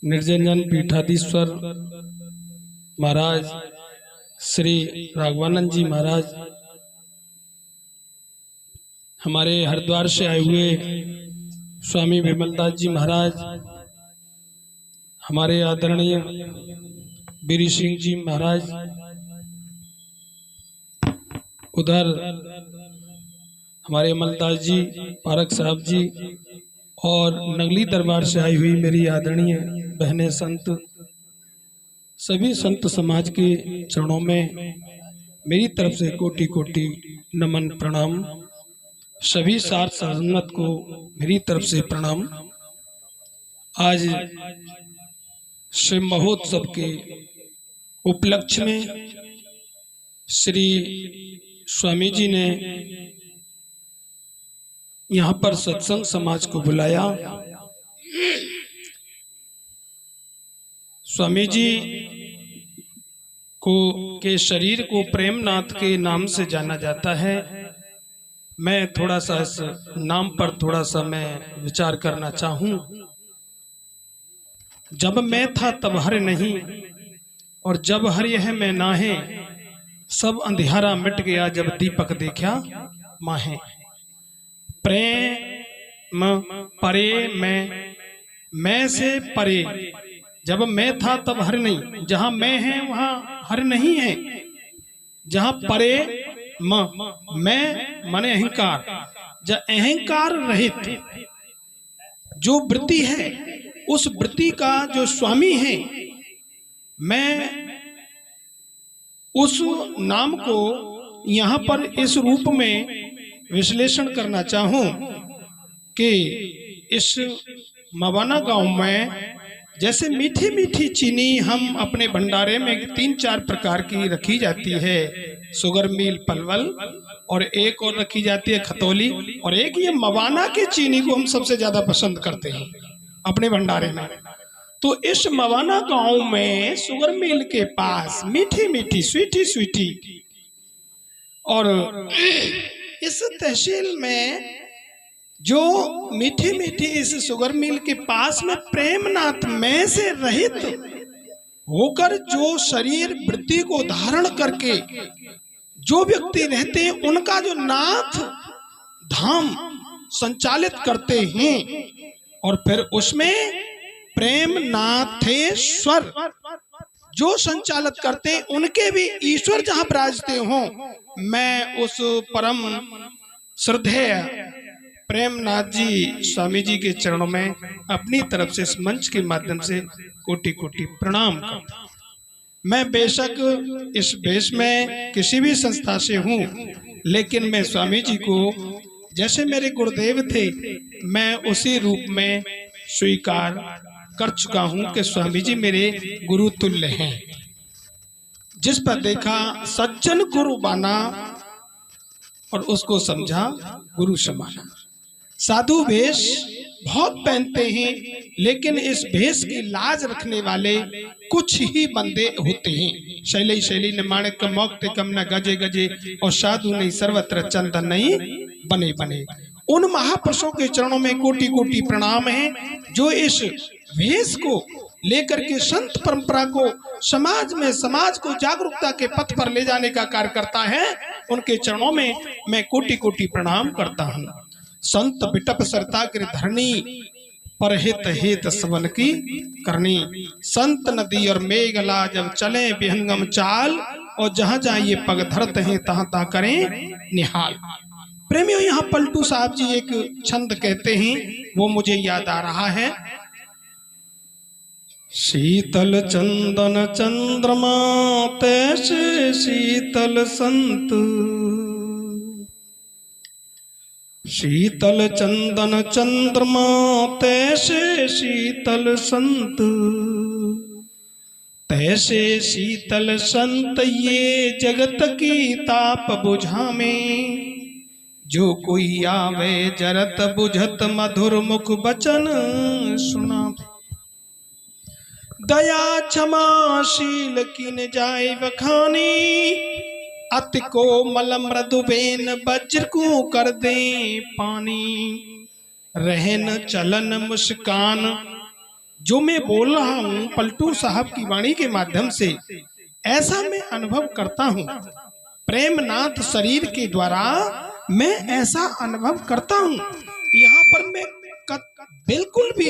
निर्जन पीठाधीश्वर महाराज श्री राघवानंद जी महाराज, हमारे हरिद्वार से आए हुए स्वामी विमलदास जी महाराज, हमारे आदरणीय बीरी सिंह जी महाराज, उधर हमारे अमलदास जी पारक साहब जी, और नगली दरबार से आई हुई मेरी आदरणीय बहनें संत, सभी संत समाज के चरणों में मेरी तरफ से कोटि कोटि नमन प्रणाम। सभी साथ संगत को मेरी तरफ से प्रणाम। आज शिव महोत्सव के उपलक्ष्य में श्री स्वामी जी ने यहाँ पर सत्संग समाज को बुलाया। स्वामी जी के शरीर को प्रेमनाथ के नाम से जाना जाता है। मैं थोड़ा सा इस नाम पर थोड़ा सा मैं विचार करना चाहूं। जब मैं था तब हर नहीं, और जब हर यह मैं नाहे, सब अंधियारा मिट गया जब दीपक देखा माहे। प्रेम परे मैं से परे, जब मैं था तब हर नहीं, जहां मैं है वहां हर नहीं है। जहां परे मैं माने अहंकार, जब अहंकार रहित जो वृत्ति है, उस वृत्ति का जो स्वामी है, मैं उस नाम को यहाँ पर इस रूप में विश्लेषण करना चाहूं कि इस मवाना गांव में जैसे मीठी मीठी चीनी हम अपने भंडारे में 3-4 प्रकार की रखी जाती है, शुगर मिल पलवल, और एक और रखी जाती है खतौली, और एक ये मवाना की चीनी को हम सबसे ज्यादा पसंद करते हैं अपने भंडारे में। तो इस मवाना गांव में शुगर मिल के पास मीठी मीठी स्वीटी स्वीटी, और इस तहसील में जो मीठी मीठी इस शुगर मिल के पास में प्रेमनाथ में से रहित होकर जो शरीर वृत्ति को धारण करके जो व्यक्ति रहते हैं, उनका जो नाथ धाम संचालित करते हैं, और फिर उसमें प्रेमनाथेश्वर जो संचालित करते हैं, उनके भी ईश्वर जहां विराजते हों, मैं उस परम श्रद्धेय प्रेमनाथ जी स्वामी जी के चरणों में अपनी तरफ से इस मंच के माध्यम से कोटि कोटि प्रणाम करता हूं। मैं बेशक इस भेष में किसी भी संस्था से हूं, लेकिन मैं स्वामी जी को जैसे मेरे गुरुदेव थे, मैं उसी रूप में स्वीकार कर चुका हूं कि स्वामी जी मेरे गुरु तुल्य हैं। जिस पर देखा सज्जन गुरु बाना, और उसको समझा गुरु समाना। साधु भेष बहुत पहनते हैं, लेकिन इस भेष की लाज रखने वाले कुछ ही बंदे होते हैं। शैली शैली न माणिक मौक्ति कम न गजे गजे, और साधु नहीं सर्वत्र चंदन नहीं बने बने। उन महापुरुषों के चरणों में कोटि कोटि प्रणाम है, जो इस भेष को लेकर के संत परंपरा को समाज में, समाज को जागरूकता के पथ पर ले जाने का कार्य करता है। उनके चरणों में मैं कोटि कोटि प्रणाम करता हूँ। संत बिटप सरता कर धरनी, पर हित हित सबन की करनी। संत नदी और मेघला जब चले विहंगम चाल, और जहां जहां ये पग धरते हैं तहां तहां करें निहाल। प्रेमियों, यहाँ पलटू साहब जी एक छंद कहते हैं, वो मुझे याद आ रहा है। शीतल चंदन चंद्रमा तैसे शीतल संत, शीतल चंदन चंद्रमा तैसे शीतल संत, तैसे शीतल संत ये जगत की ताप बुझावे। जो कोई आवे जरत बुझत मधुर मुख बचन सुना। दया क्षमाशील कीन जाय बखानी, अति को मल मृदु बेन वज्र को कर दे पानी। रहन चलन मुस्कान जो मैं बोल रहा हूँ पलटू साहब की वाणी के माध्यम से, ऐसा मैं अनुभव करता हूँ। प्रेमनाथ शरीर के द्वारा मैं ऐसा अनुभव करता हूँ। यहाँ पर मैं बिल्कुल भी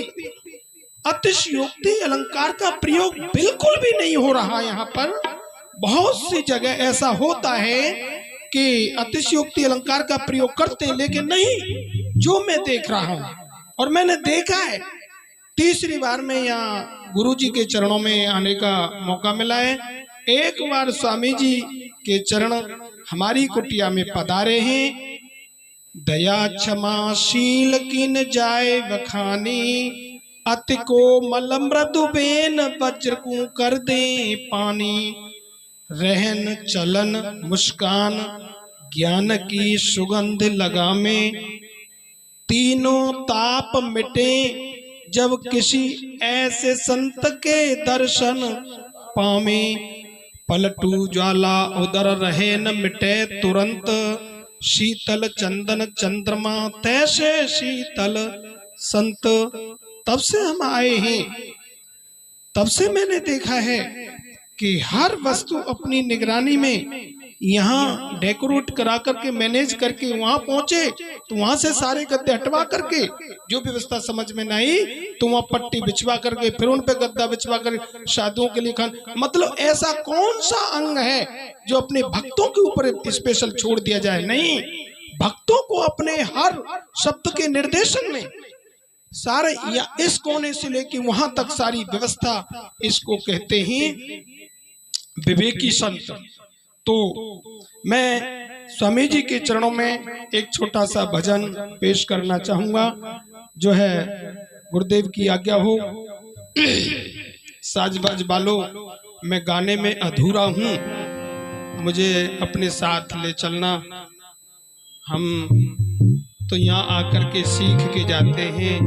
अतिशयोक्ति अलंकार का प्रयोग बिल्कुल भी नहीं हो रहा। यहाँ पर बहुत सी जगह ऐसा होता है कि अतिशयोक्ति अलंकार का प्रयोग करते हैं, लेकिन नहीं, जो मैं देख रहा हूँ और मैंने देखा है। तीसरी बार में यहाँ गुरु जी के चरणों में आने का मौका मिला है। एक बार स्वामी जी के चरण हमारी कुटिया में पधारे हैं। दया क्षमा शील किन जाए बखानी, अति को मल मृदु बेन वज्र को कर दे पानी। रहन चलन मुस्कान ज्ञान की सुगंध लगामे, तीनों ताप मिटे जब किसी ऐसे संत के दर्शन पावे। पलटू ज्वाला उदर रहे न मिटे तुरंत, शीतल चंदन चंद्रमा तैसे शीतल संत। तब से हम आए हैं, तब से मैंने देखा है कि हर वस्तु अपनी निगरानी में यहाँ डेकोरेट करा करके मैनेज करके वहां पहुंचे तो वहां से सारे गद्दे हटवा करके जो व्यवस्था समझ में नहीं तो वहां पट्टी बिछवा करके फिर उन पे गद्दा बिछवा कर शादियों के लिए खान। मतलब ऐसा कौन सा अंग है जो अपने भक्तों के ऊपर स्पेशल छोड़ दिया जाए? नहीं, भक्तों को अपने हर शब्द के निर्देशन में सारे या इस कोने से लेके वहां तक सारी व्यवस्था, इसको कहते हैं विवेकी संत। तो मैं स्वामी जी के चरणों में एक छोटा सा भजन पेश करना चाहूंगा, जो है गुरुदेव की आज्ञा हो। साजबाज वालों, मैं गाने में अधूरा हूं, मुझे अपने साथ ले चलना। हम तो यहाँ आकर के सीख के जाते हैं,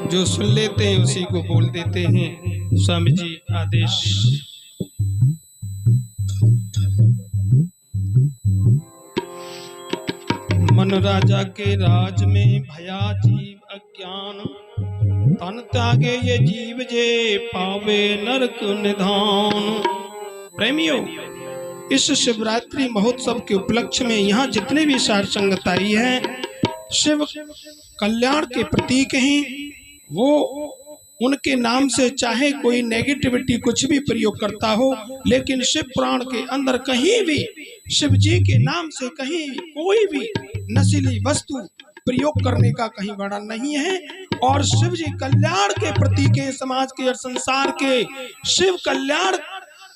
जो सुन लेते हैं उसी को बोल देते हैं। स्वामी जी आदेश। मन राजा के राज में भया जीव अज्ञान, तन त्यागे ये जीव जे पावे नरक निधान। प्रेमियों, इस शिवरात्रि महोत्सव के उपलक्ष्य में यहाँ जितने भी सार संगत आई है, शिव कल्याण के प्रतीक हैं। वो उनके नाम से चाहे कोई नेगेटिविटी कुछ भी प्रयोग करता हो, लेकिन शिव पुराण के अंदर कहीं भी शिव जी के नाम से कहीं कोई भी नशीली वस्तु प्रयोग करने का कहीं वर्णन नहीं है। और शिव जी कल्याण के प्रतीक हैं, समाज के और संसार के शिव कल्याण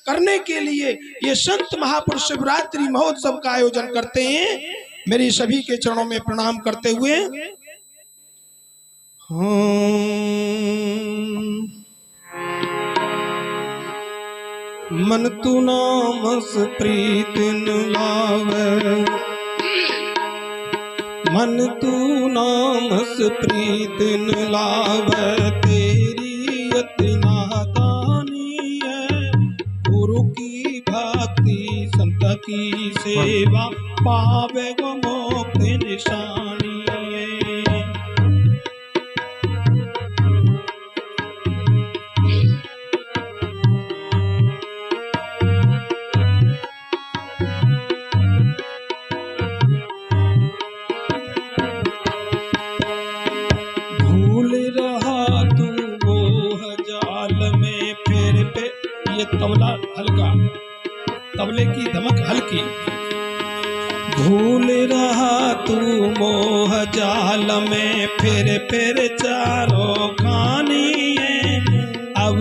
करने के लिए ये संत महापुरुष शिवरात्रि महोत्सव का आयोजन करते हैं। मेरी सभी के चरणों में प्रणाम करते हुए मन तू नामस प्रीत न लावे, मन तू नामस प्रीत न लावे। तेरी अति नादानी है, गुरु की भक्ति संत की सेवा, पावे गो मोक्ष निशानी है। तबला हल्का, तबले की धमक हल्की। भूल रहा तू मोह जाल में, फिर चारों खानी है। अब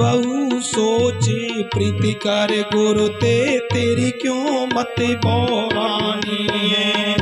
सोची प्रीति कर गुरु ते, तेरी क्यों मत बोरानी है।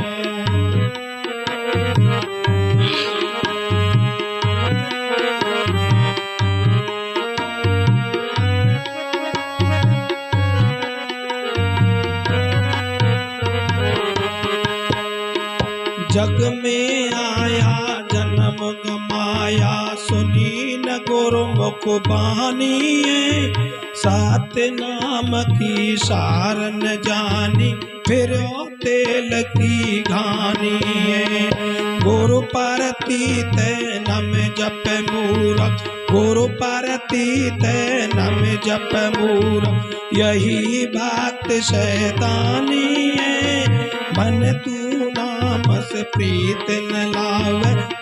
जग में आया जन्म गमाया, सुनी न गुरुमुख बानी है। सात नाम की सार न जानी, फिर तेल की घानी है। गुरु परती ते नम जप मूरख, गुरु परतीत नम जप मूर, यही भक्त शैतानी है। मन तू नामस प्रीत न लावे,